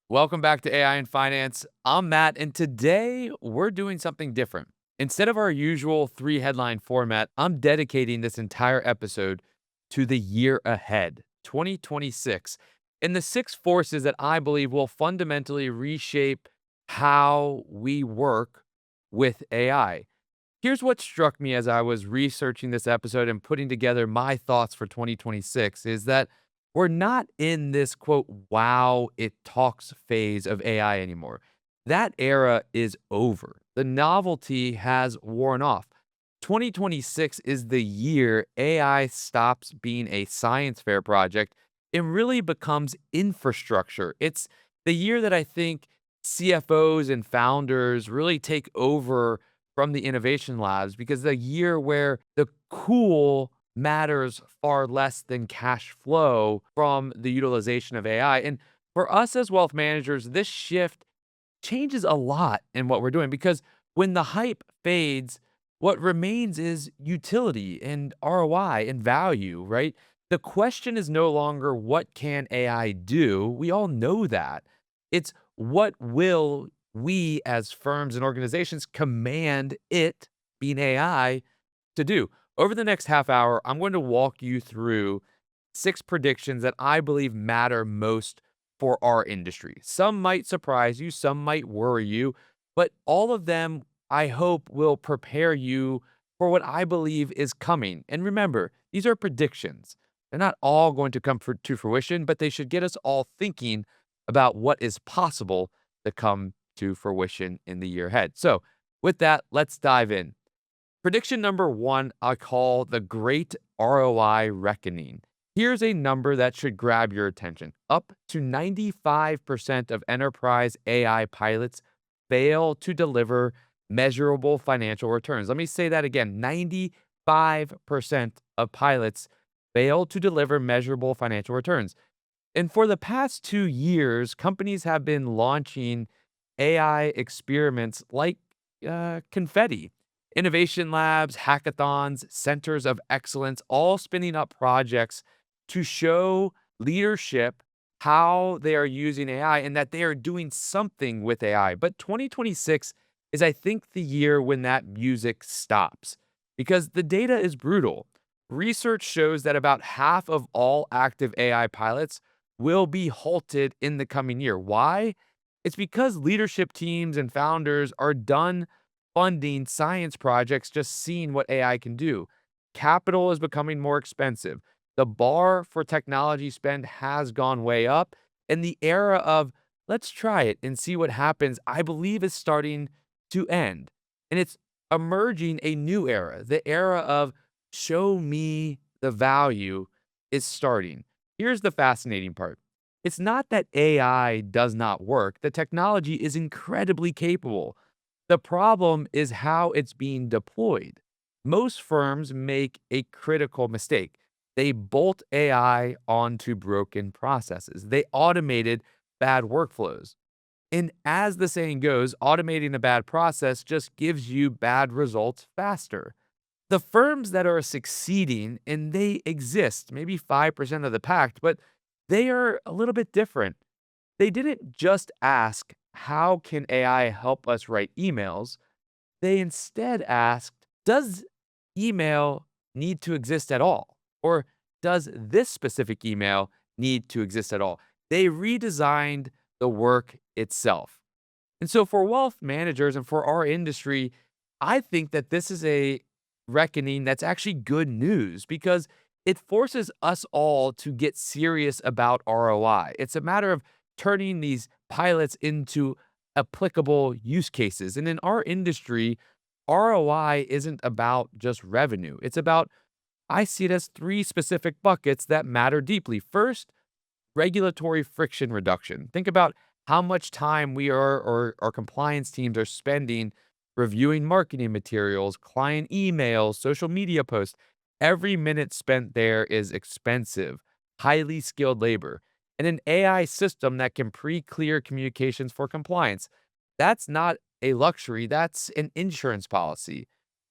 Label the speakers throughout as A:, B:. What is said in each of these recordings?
A: Welcome back to AI and Finance. I'm Matt, and today we're doing something different. Instead of our usual three headline format, I'm dedicating this entire episode to the year ahead, 2026, and the six forces that I believe will fundamentally reshape how we work with AI. Here's what struck me as I was researching this episode and putting together my thoughts for 2026 is that we're not in this quote, wow, it talks phase of AI anymore. That era is over. The novelty has worn off. 2026 is the year AI stops being a science fair project and really becomes infrastructure. It's the year that I think CFOs and founders really take over from the innovation labs because the year where the cool matters far less than cash flow from the utilization of AI. And for us as wealth managers, this shift changes a lot in what we're doing because when the hype fades, what remains is utility and ROI and value, right? The question is no longer what can AI do? We all know that. It's what will we as firms and organizations command it, being AI, to do. Over the next half hour, I'm going to walk you through six predictions that I believe matter most for our industry. Some might surprise you, some might worry you, but all of them, I hope, will prepare you for what I believe is coming. And remember, these are predictions. They're not all going to come to fruition, but they should get us all thinking about what is possible to come to fruition in the year ahead. So, with that, let's dive in. Prediction number one, I call the great ROI reckoning. Here's a number that should grab your attention. Up to 95% of enterprise AI pilots fail to deliver measurable financial returns. Let me say that again 95% of pilots fail to deliver measurable financial returns. And for the past 2 years, companies have been launching AI experiments like confetti. Innovation labs, hackathons, centers of excellence, all spinning up projects to show leadership how they are using AI and that they are doing something with AI. But 2026 is, I think, the year when that music stops because the data is brutal. Research shows that about half of all active AI pilots will be halted in the coming year. Why? It's because leadership teams and founders are done funding science projects, just seeing what AI can do. Capital is becoming more expensive. The bar for technology spend has gone way up. And the era of let's try it and see what happens, I believe is starting to end. And it's emerging a new era. The era of show me the value is starting. Here's the fascinating part. It's not that AI does not work. The technology is incredibly capable. The problem is how it's being deployed. Most firms make a critical mistake. They bolt AI onto broken processes. They automated bad workflows. And as the saying goes, automating a bad process just gives you bad results faster. The firms that are succeeding, and they exist, maybe 5% of the pack, but they are a little bit different. They didn't just ask, how can AI help us write emails? They instead asked, does email need to exist at all? Or does this specific email need to exist at all? They redesigned the work itself. And so for wealth managers and for our industry, I think that this is a reckoning that's actually good news because it forces us all to get serious about ROI. It's a matter of turning these pilots into applicable use cases. And in our industry, ROI isn't about just revenue. It's about, I see it as three specific buckets that matter deeply. First, regulatory friction reduction. Think about how much time we are or our compliance teams are spending reviewing marketing materials, client emails, social media posts. Every minute spent there is expensive, highly skilled labor. And an AI system that can pre-clear communications for compliance. That's not a luxury, that's an insurance policy.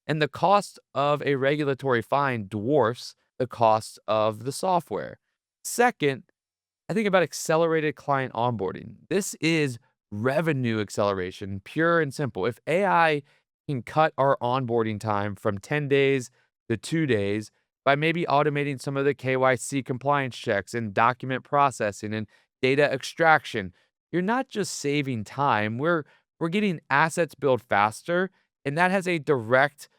A: And the cost of a regulatory fine dwarfs the cost of the software. Second, I think about accelerated client onboarding. This is revenue acceleration, pure and simple. If AI can cut our onboarding time from 10 days to 2 days by maybe automating some of the KYC compliance checks and document processing and data extraction, you're not just saving time, we're getting assets built faster, and that has a direct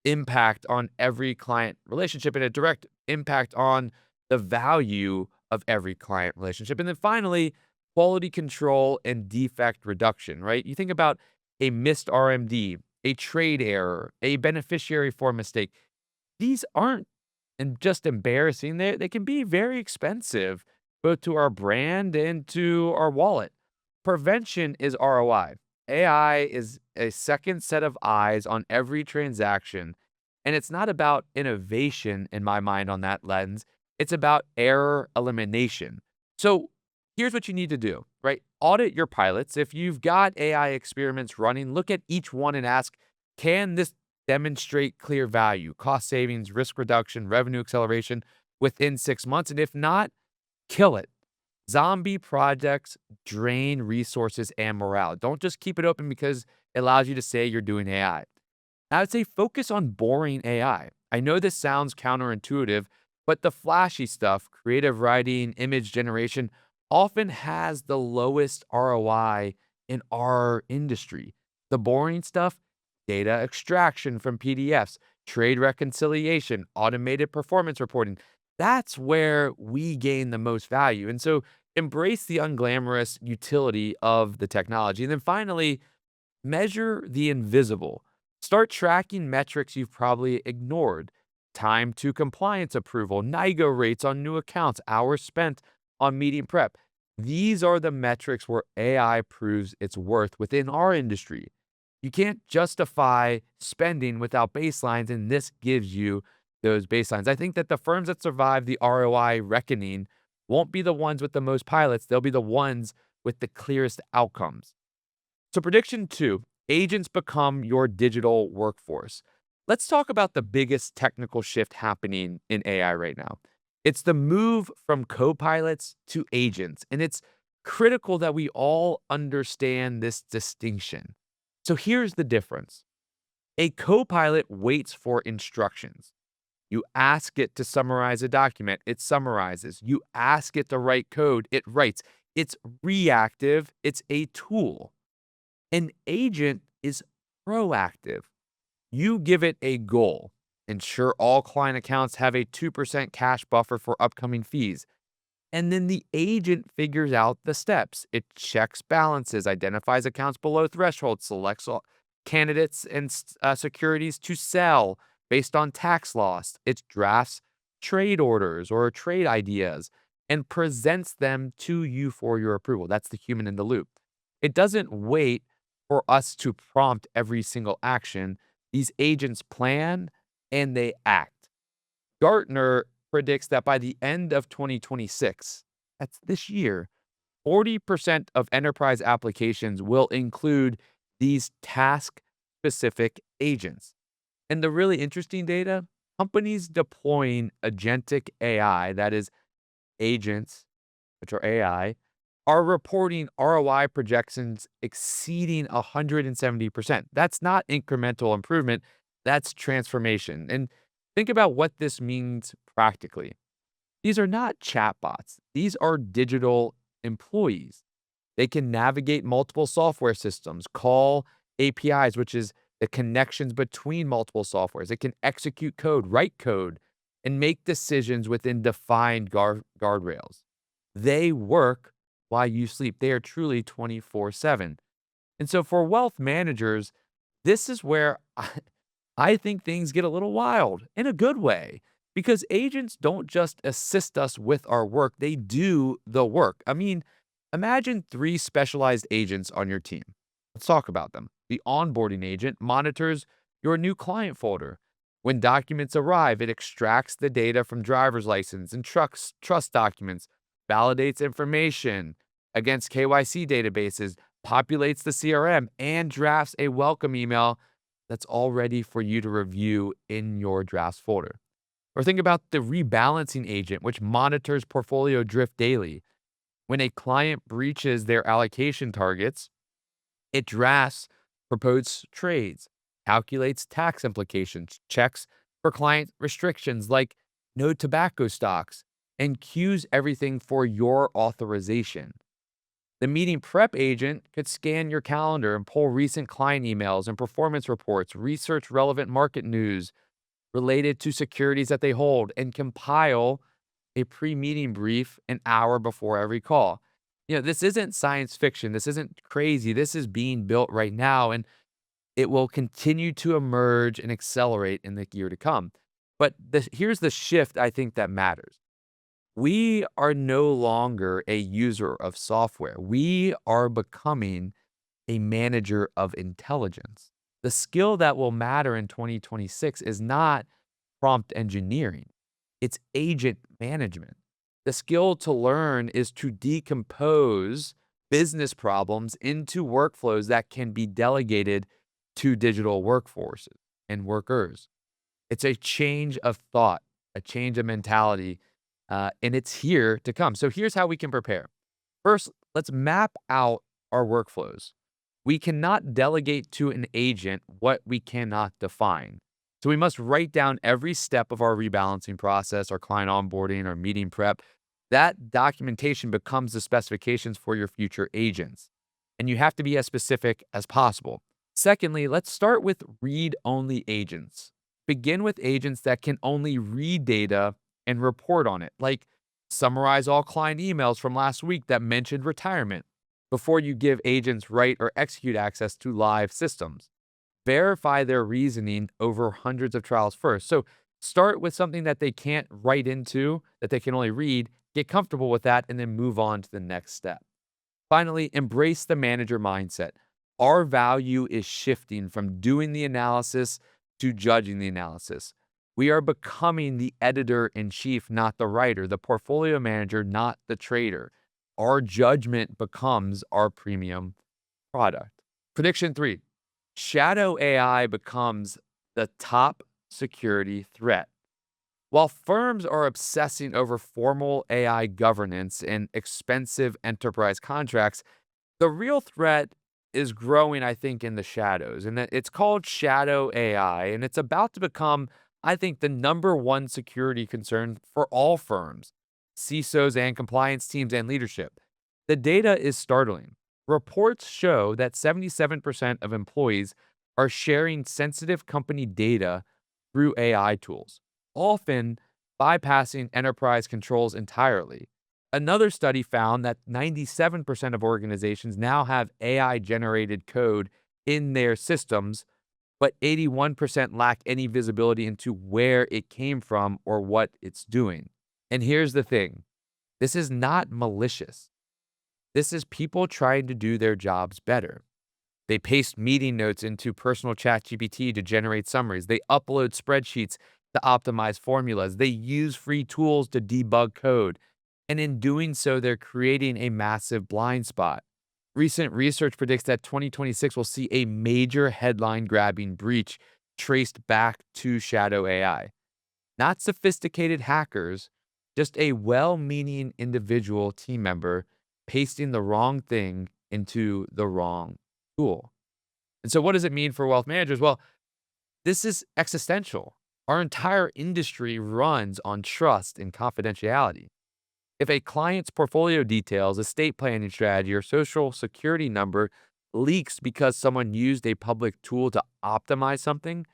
A: impact on every client relationship and a direct impact on the value of every client relationship. And then finally, quality control and defect reduction, right? You think about a missed RMD, a trade error, a beneficiary form mistake. These aren't and just embarrassing. They can be very expensive, both to our brand and to our wallet. Prevention is ROI. AI is a second set of eyes on every transaction. And it's not about innovation in my mind on that lens. It's about error elimination. So here's what you need to do, right? Audit your pilots. If you've got AI experiments running, look at each one and ask, can this demonstrate clear value, cost savings, risk reduction, revenue acceleration within 6 months? And if not, kill it. Zombie projects drain resources and morale. Don't just keep it open because it allows you to say you're doing AI. I would say focus on boring AI. I know this sounds counterintuitive, but the flashy stuff, creative writing, image generation, often has the lowest ROI in our industry. The boring stuff, data extraction from PDFs, trade reconciliation, automated performance reporting, that's where we gain the most value. And so embrace the unglamorous utility of the technology. And then finally, measure the invisible. Start tracking metrics you've probably ignored. Time to compliance approval, NIGO rates on new accounts, hours spent on meeting prep. These are the metrics where AI proves its worth within our industry. You can't justify spending without baselines, and this gives you those baselines. I think that the firms that survive the ROI reckoning won't be the ones with the most pilots, they'll be the ones with the clearest outcomes. So, prediction two, agents become your digital workforce. Let's talk about the biggest technical shift happening in AI right now. It's the move from co-pilots to agents, and it's critical that we all understand this distinction. So, here's the difference. A co-pilot waits for instructions. You ask it to summarize a document, it summarizes. You ask it to write code, it writes. It's reactive, it's a tool. An agent is proactive. You give it a goal. Ensure all client accounts have a 2% cash buffer for upcoming fees. And then the agent figures out the steps. It checks balances, identifies accounts below threshold, selects all candidates and securities to sell based on tax loss. It drafts trade orders or trade ideas and presents them to you for your approval. That's the human in the loop. It doesn't wait for us to prompt every single action. These agents plan and they act. Gartner predicts that by the end of 2026, that's this year, 40% of enterprise applications will include these task specific agents. And the really interesting data, companies deploying agentic AI, that is agents, which are AI, are reporting ROI projections exceeding 170%. That's not incremental improvement, that's transformation. And think about what this means practically. These are not chatbots, these are digital employees. They can navigate multiple software systems, call APIs, which is the connections between multiple softwares. It can execute code, write code, and make decisions within defined guardrails. They work while you sleep. They are truly 24/7. And so for wealth managers, this is where I think things get a little wild in a good way because agents don't just assist us with our work, they do the work. I mean, imagine three specialized agents on your team. Let's talk about them. The onboarding agent monitors your new client folder. When documents arrive, it extracts the data from driver's license and trust documents, validates information against KYC databases, populates the CRM, and drafts a welcome email that's all ready for you to review in your drafts folder. Or think about the rebalancing agent, which monitors portfolio drift daily. When a client breaches their allocation targets, it drafts proposed trades, calculates tax implications, checks for client restrictions like no tobacco stocks, and queues everything for your authorization. The meeting prep agent could scan your calendar and pull recent client emails and performance reports, research relevant market news related to securities that they hold, and compile a pre meeting brief an hour before every call. This isn't science fiction. This isn't crazy. This is being built right now, and it will continue to emerge and accelerate in the year to come. But here's the shift I think that matters. We are no longer a user of software. We are becoming a manager of intelligence. The skill that will matter in 2026 is not prompt engineering, it's agent management. The skill to learn is to decompose business problems into workflows that can be delegated to digital workforces and workers. It's a change of thought, a change of mentality, and it's here to come. So here's how we can prepare. First, let's map out our workflows. We cannot delegate to an agent what we cannot define. So we must write down every step of our rebalancing process, our client onboarding, our meeting prep. That documentation becomes the specifications for your future agents. And you have to be as specific as possible. Secondly, let's start with read only agents. Begin with agents that can only read data and report on it, like summarize all client emails from last week that mentioned retirement before you give agents write or execute access to live systems. Verify their reasoning over hundreds of trials first. So start with something that they can't write into, that they can only read, get comfortable with that, and then move on to the next step. Finally, embrace the manager mindset. Our value is shifting from doing the analysis to judging the analysis. We are becoming the editor in chief, not the writer, the portfolio manager, not the trader. Our judgment becomes our premium product. Prediction three, shadow AI becomes the top security threat. While firms are obsessing over formal AI governance and expensive enterprise contracts, the real threat is growing, I think, in the shadows. And it's called shadow AI. And it's about to become, I think, the number one security concern for all firms, CISOs and compliance teams and leadership. The data is startling. Reports show that 77% of employees are sharing sensitive company data through AI tools, often bypassing enterprise controls entirely. Another study found that 97% of organizations now have AI generated code in their systems, but 81% lack any visibility into where it came from or what it's doing. And here's the thing, this is not malicious. This is people trying to do their jobs better. They paste meeting notes into personal chat GPT to generate summaries. They upload spreadsheets to optimize formulas. They use free tools to debug code. And in doing so, they're creating a massive blind spot. Recent research predicts that 2026 will see a major headline grabbing breach traced back to shadow AI. Not sophisticated hackers, just a well meaning individual team member pasting the wrong thing into the wrong tool. And so, what does it mean for wealth managers? Well, this is existential. Our entire industry runs on trust and confidentiality. If a client's portfolio details, estate planning strategy, or social security number leaks because someone used a public tool to optimize something,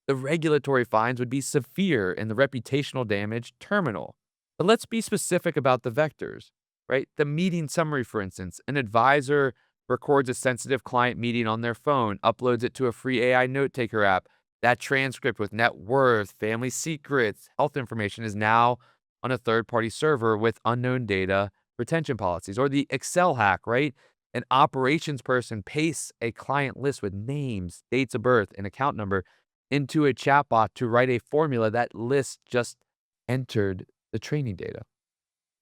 A: the regulatory fines would be severe and the reputational damage terminal. But let's be specific about the vectors, right? The meeting summary, for instance, an advisor records a sensitive client meeting on their phone, uploads it to a free AI note taker app. That transcript with net worth, family secrets, health information is now on a third party server with unknown data retention policies. Or the Excel hack, right? An operations person pastes a client list with names, dates of birth, and account number into a chatbot to write a formula that list just entered the training data.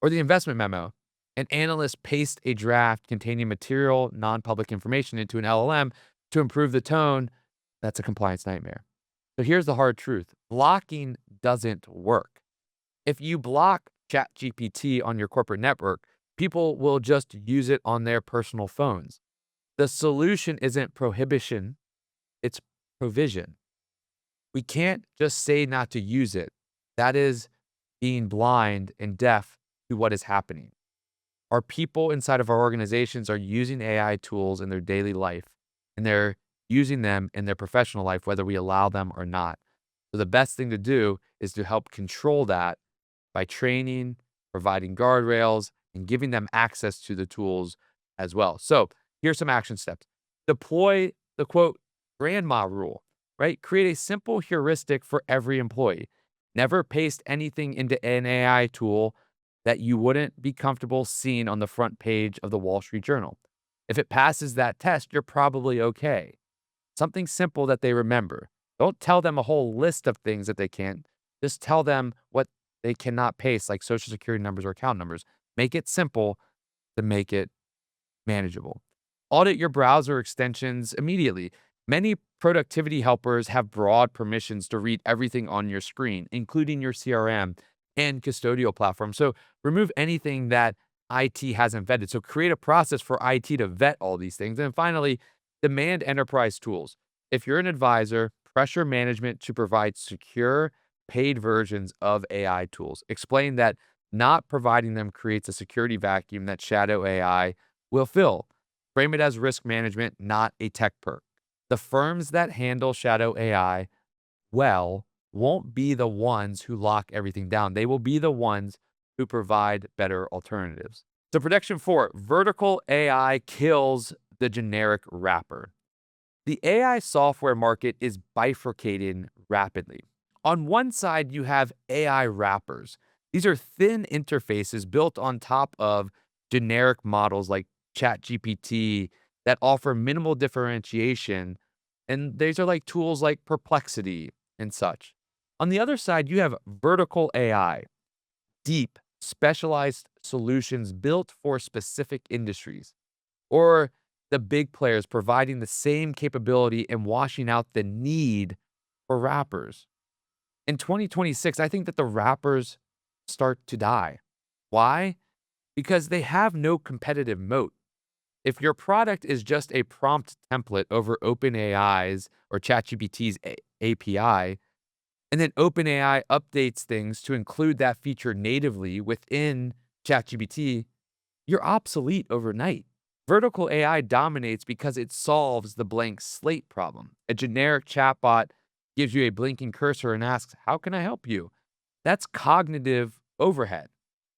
A: Or the investment memo. An analyst pastes a draft containing material, non public information into an LLM to improve the tone. That's a compliance nightmare. So here's the hard truth, blocking doesn't work. If you block ChatGPT on your corporate network, People will just use it on their personal phones. The solution isn't prohibition, it's provision. We can't just say not to use it. That is being blind and deaf to what is happening. Our people inside of our organizations are using AI tools in their daily life, and they're using them in their professional life, whether we allow them or not. So the best thing to do is to help control that by training, providing guardrails, and giving them access to the tools as well. So here's some action steps. Deploy the quote grandma rule, right? Create a simple heuristic for every employee. Never paste anything into an AI tool that you wouldn't be comfortable seeing on the front page of the Wall Street Journal. If it passes that test, you're probably okay. Something simple that they remember. Don't tell them a whole list of things that they can't. Just tell them what they cannot paste, like social security numbers or account numbers. Make it simple to make it manageable. Audit your browser extensions immediately. Many productivity helpers have broad permissions to read everything on your screen, including your CRM and custodial platform. So remove anything that IT hasn't vetted. So create a process for IT to vet all these things. And finally, demand enterprise tools. If you're an advisor, pressure management to provide secure, paid versions of AI tools. Explain that not providing them creates a security vacuum that shadow AI will fill. Frame it as risk management, not a tech perk. The firms that handle shadow AI well won't be the ones who lock everything down. They will be the ones who provide better alternatives. So, prediction four, vertical AI kills the generic wrapper. The AI software market is bifurcating rapidly. On one side, you have AI wrappers. These are thin interfaces built on top of generic models like ChatGPT that offer minimal differentiation. And these are like tools like Perplexity and such. On the other side, you have vertical AI, deep, specialized solutions built for specific industries, or the big players providing the same capability and washing out the need for wrappers. In 2026, I think that the wrappers start to die. Why? Because they have no competitive moat. If your product is just a prompt template over OpenAI's or ChatGPT's API, and then OpenAI updates things to include that feature natively within ChatGPT, you're obsolete overnight. Vertical AI dominates because it solves the blank slate problem. A generic chatbot gives you a blinking cursor and asks, "How can I help you?" That's cognitive overhead.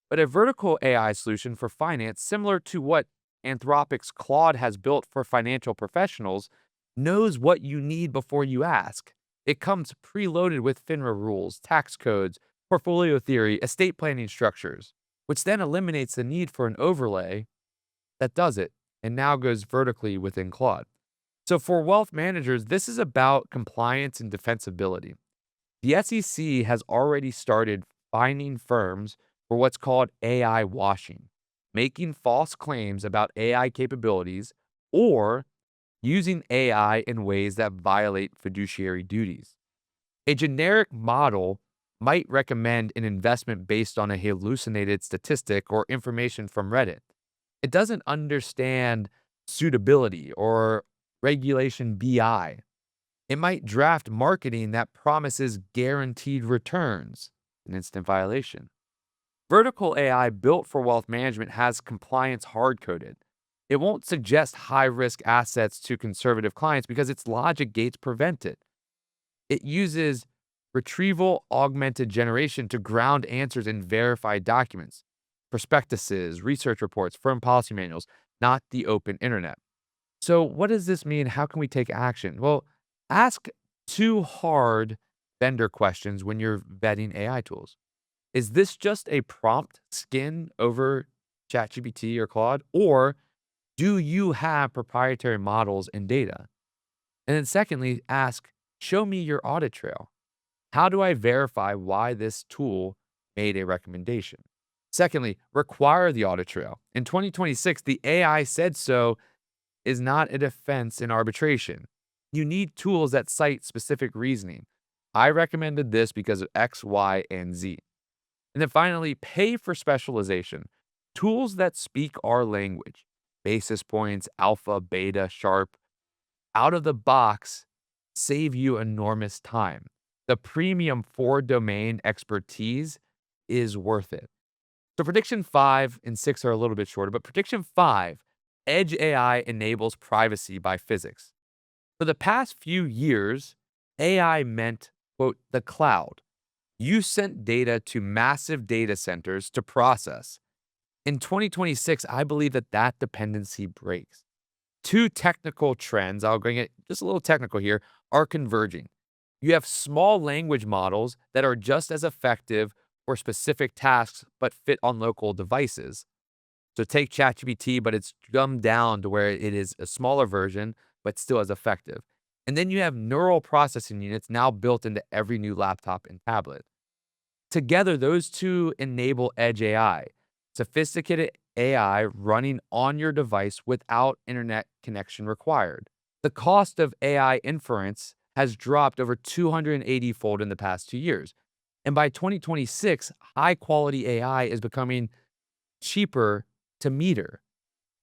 A: But a vertical AI solution for finance, similar to what Anthropic's Claude has built for financial professionals, knows what you need before you ask. It comes preloaded with FINRA rules, tax codes, portfolio theory, estate planning structures, which then eliminates the need for an overlay that does it and now goes vertically within Claude. So for wealth managers, this is about compliance and defensibility. The SEC has already started fining firms for what's called AI washing, making false claims about AI capabilities or using AI in ways that violate fiduciary duties. A generic model might recommend an investment based on a hallucinated statistic or information from Reddit. It doesn't understand suitability or regulation BI. It might draft marketing that promises guaranteed returns, an instant violation. Vertical AI built for wealth management has compliance hard coded. It won't suggest high risk assets to conservative clients because its logic gates prevent it. It uses retrieval augmented generation to ground answers in verified documents, prospectuses, research reports, firm policy manuals, not the open internet. So, what does this mean? How can we take action? Well, ask two hard vendor questions when you're vetting AI tools. Is this just a prompt skin over ChatGPT or Claude? Or do you have proprietary models and data? And then, secondly, ask, show me your audit trail. How do I verify why this tool made a recommendation? Secondly, require the audit trail. In 2026, the AI said so is not a defense in arbitration. You need tools that cite specific reasoning. I recommended this because of X, Y, and Z. And then finally, pay for specialization. Tools that speak our language, basis points, alpha, beta, sharp, out of the box save you enormous time. The premium for domain expertise is worth it. So prediction 5 and 6 are a little bit shorter, but prediction 5, edge AI enables privacy by physics. For the past few years, AI meant, quote, the cloud. You sent data to massive data centers to process. In 2026, I believe that that dependency breaks. Two technical trends, I'll bring it just a little technical here, are converging. You have small language models that are just as effective for specific tasks but fit on local devices. So take ChatGPT, but it's dumbed down to where it is a smaller version, but still as effective. And then you have neural processing units now built into every new laptop and tablet. Together, those two enable edge AI, sophisticated AI running on your device without internet connection required. The cost of AI inference has dropped over 280 fold in the past 2 years. And by 2026, high quality AI is becoming cheaper to meter.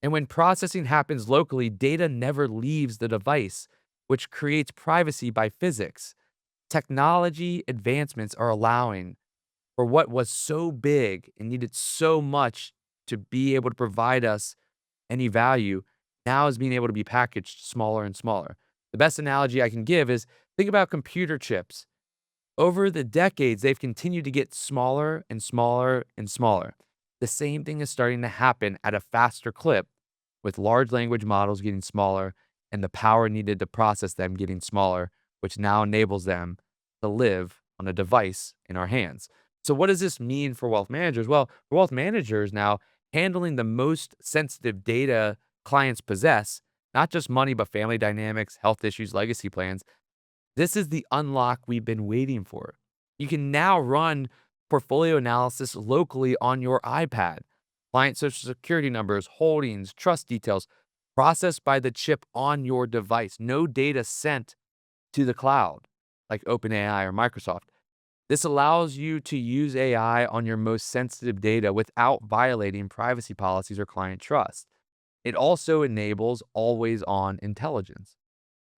A: And when processing happens locally, data never leaves the device, which creates privacy by physics. Technology advancements are allowing for what was so big and needed so much to be able to provide us any value now is being able to be packaged smaller and smaller. The best analogy I can give is think about computer chips. Over the decades, they've continued to get smaller and smaller and smaller. The same thing is starting to happen at a faster clip with large language models getting smaller and the power needed to process them getting smaller, which now enables them to live on a device in our hands. So, what does this mean for wealth managers? Well, for wealth managers now, handling the most sensitive data clients possess, not just money, but family dynamics, health issues, legacy plans, this is the unlock we've been waiting for. You can now run portfolio analysis locally on your iPad. Client social security numbers, holdings, trust details, processed by the chip on your device. No data sent to the cloud like OpenAI or Microsoft. This allows you to use AI on your most sensitive data without violating privacy policies or client trust. It also enables always on intelligence.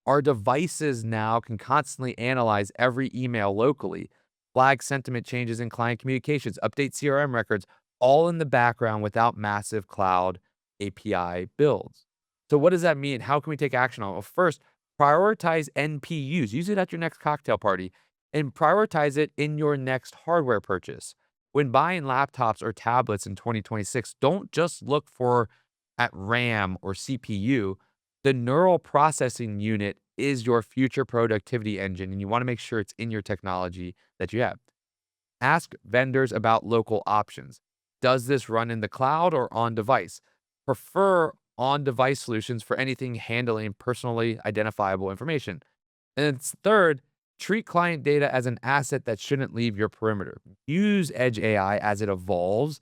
A: Our devices now can constantly analyze every email locally, flag sentiment changes in client communications, update CRM records, all in the background without massive cloud API builds. So, what does that mean? How can we take action on it? Well, first, prioritize NPUs. Use it at your next cocktail party and prioritize it in your next hardware purchase. When buying laptops or tablets in 2026, don't just look for at RAM or CPU. The neural processing unit is your future productivity engine, and you want to make sure it's in your technology that you have. Ask vendors about local options. Does this run in the cloud or on device? Prefer on device solutions for anything handling personally identifiable information. And it's third, treat client data as an asset that shouldn't leave your perimeter. Use Edge AI as it evolves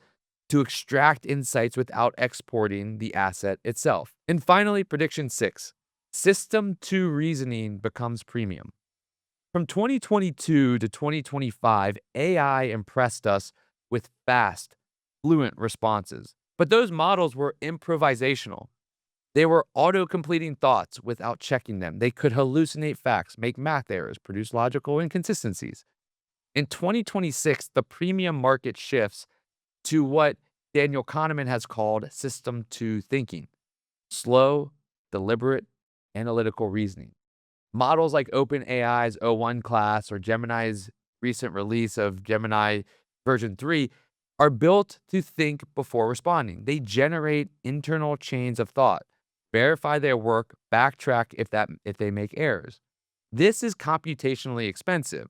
A: to extract insights without exporting the asset itself. And finally, prediction 6, system 2 reasoning becomes premium. From 2022 to 2025, AI impressed us with fast, fluent responses. But those models were improvisational. They were auto completing thoughts without checking them. They could hallucinate facts, make math errors, produce logical inconsistencies. In 2026, the premium market shifts to what Daniel Kahneman has called system 2 thinking: slow, deliberate, analytical reasoning. Models like OpenAI's O1 class or Gemini's recent release of Gemini version 3 are built to think before responding. They generate internal chains of thought, verify their work, backtrack if they make errors. This is computationally expensive,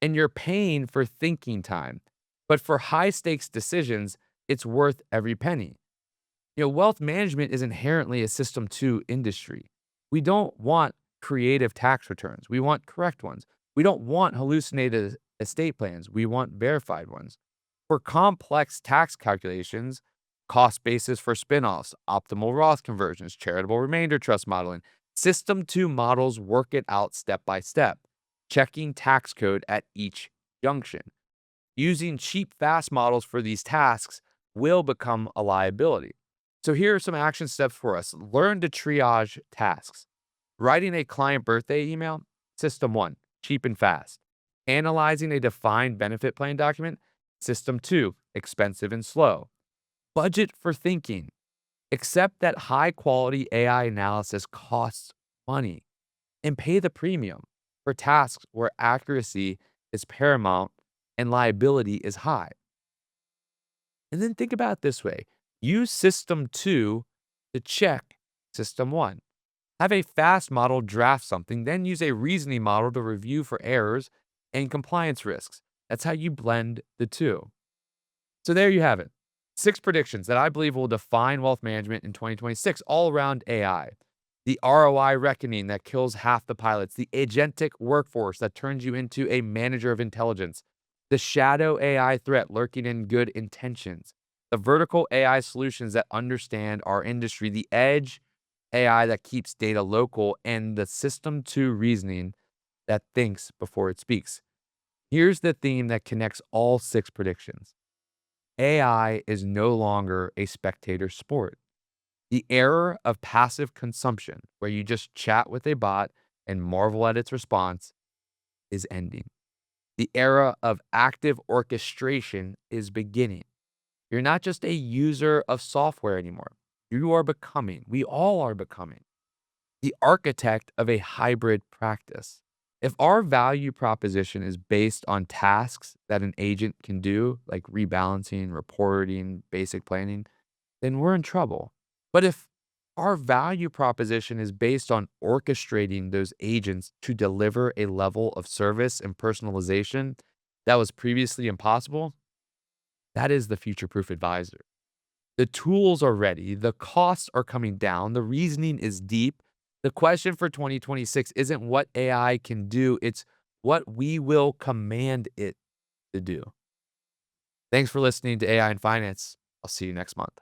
A: and you're paying for thinking time. But for high stakes decisions, it's worth every penny. Wealth management is inherently a system 2 industry. We don't want creative tax returns. We want correct ones. We don't want hallucinated estate plans. We want verified ones. For complex tax calculations, cost basis for spinoffs, optimal Roth conversions, charitable remainder trust modeling, system 2 models work it out step by step, checking tax code at each junction. Using cheap, fast models for these tasks will become a liability. So here are some action steps for us. Learn to triage tasks. Writing a client birthday email, system one, cheap and fast. Analyzing a defined benefit plan document, system two, expensive and slow. Budget for thinking. Accept that high quality AI analysis costs money and pay the premium for tasks where accuracy is paramount and liability is high. And then think about it this way: use system two to check system one. Have a fast model draft something, then use a reasoning model to review for errors and compliance risks. That's how you blend the two. So there you have it. 6 predictions that I believe will define wealth management in 2026 all around AI. The ROI reckoning that kills half the pilots, the agentic workforce that turns you into a manager of intelligence, the shadow AI threat lurking in good intentions, the vertical AI solutions that understand our industry, the edge AI that keeps data local, and the system two reasoning that thinks before it speaks. Here's the theme that connects all 6 predictions. AI is no longer a spectator sport. The era of passive consumption, where you just chat with a bot and marvel at its response, is ending. The era of active orchestration is beginning. You're not just a user of software anymore. You are becoming, we all are becoming, the architect of a hybrid practice. If our value proposition is based on tasks that an agent can do, like rebalancing, reporting, basic planning, then we're in trouble. But if our value proposition is based on orchestrating those agents to deliver a level of service and personalization that was previously impossible, that is the future proof advisor. The tools are ready, the costs are coming down, the reasoning is deep. The question for 2026 isn't what AI can do, it's what we will command it to do. Thanks for listening to AI in Finance. I'll see you next month.